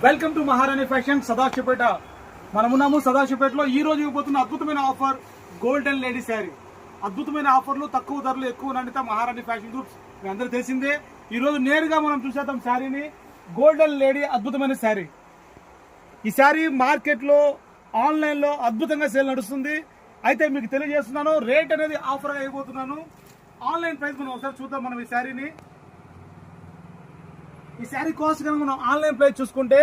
Welcome to మహారాణి fashion Sadasivpet. మనమున్నాము సదాశివపేటలో. ఈ రోజు ఇవ్వబోతున్న అద్భుతమైన ఆఫర్ గోల్డెన్ లేడీ శారీ. అద్భుతమైన ఆఫర్లు, తక్కువ ధరలు, ఎక్కువ నాణ్యత. మహారాణి ఫ్యాషన్ గ్రూప్స్ మీ అందరూ తెలిసిందే. ఈ రోజు నేరుగా మనం చూసేద్దాం శారీని. గోల్డెన్ లేడీ అద్భుతమైన శారీ. ఈ శారీ మార్కెట్లో, ఆన్లైన్లో అద్భుతంగా సేల్ నడుస్తుంది. అయితే మీకు తెలియజేస్తున్నాను, రేట్ అనేది ఆఫర్గా ఇవ్వబోతున్నాను. ఆన్లైన్ ప్రైస్ మనం ఒకసారి చూద్దాం. మనం ఈ శారీని, ఈ శారీ కాస్ట్ కనుక మనం ఆన్లైన్ ప్రైస్ చూసుకుంటే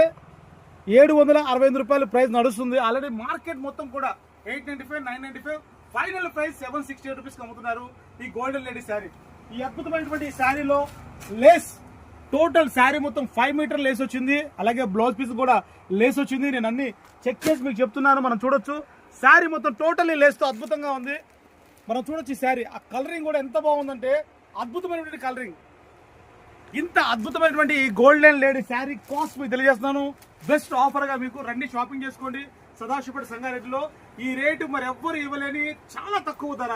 765 రూపాయలు ప్రైస్ నడుస్తుంది. ఆల్రెడీ మార్కెట్ మొత్తం కూడా 895, 995, ఫైనల్ ప్రైస్ 768 రూపీస్కి అమ్ముతున్నారు ఈ గోల్డెన్ లేడీ శారీ. ఈ అద్భుతమైనటువంటి ఈ శారీలో లేస్, టోటల్ శారీ మొత్తం 5 మీటర్ లేస్ వచ్చింది. అలాగే బ్లౌజ్ పీస్ కూడా లేస్ వచ్చింది. నేను అన్ని చెక్ చేసి మీకు చెప్తున్నాను. మనం చూడొచ్చు శారీ మొత్తం టోటల్లీ లేస్తో అద్భుతంగా ఉంది. మనం చూడొచ్చు ఈ శారీ. ఆ కలరింగ్ కూడా ఎంత బాగుందంటే అద్భుతమైనటువంటి కలరింగ్. ఇంత అద్భుతమైనటువంటి ఈ గోల్డెన్ లేడీ శారీ కాస్ట్ మీకు తెలియజేస్తున్నాను. బెస్ట్ ఆఫర్గా మీకు రండి, షాపింగ్ చేసుకోండి సదాశివపేట సంగారెడ్డిలో. ఈ రేటు మరి ఎవ్వరు ఇవ్వలేని చాలా తక్కువ ధర,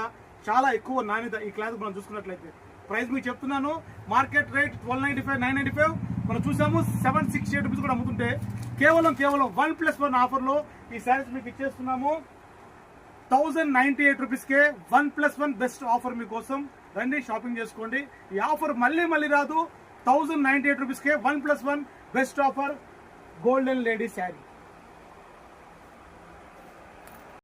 చాలా ఎక్కువ నాణ్యత. ఈ క్లాత్ మనం చూసుకున్నట్లయితే ప్రైస్ మీకు చెప్తున్నాను. మార్కెట్ రేట్ 1295, 995, మనం చూసాము 768 రూపీస్ కూడా అమ్ముతుంటే కేవలం 1+1 ఆఫర్లో ఈ శారీస్ మీకు ఇచ్చేస్తున్నాము 1098 రూపీస్కే. 1+1 బెస్ట్ ఆఫర్ మీకోసం. రండి, షాపింగ్ చేసుకోండి. ఈ ఆఫర్ మళ్ళీ రాదు. 1098 రూపీస్కే 1+1 best offer golden lady sari.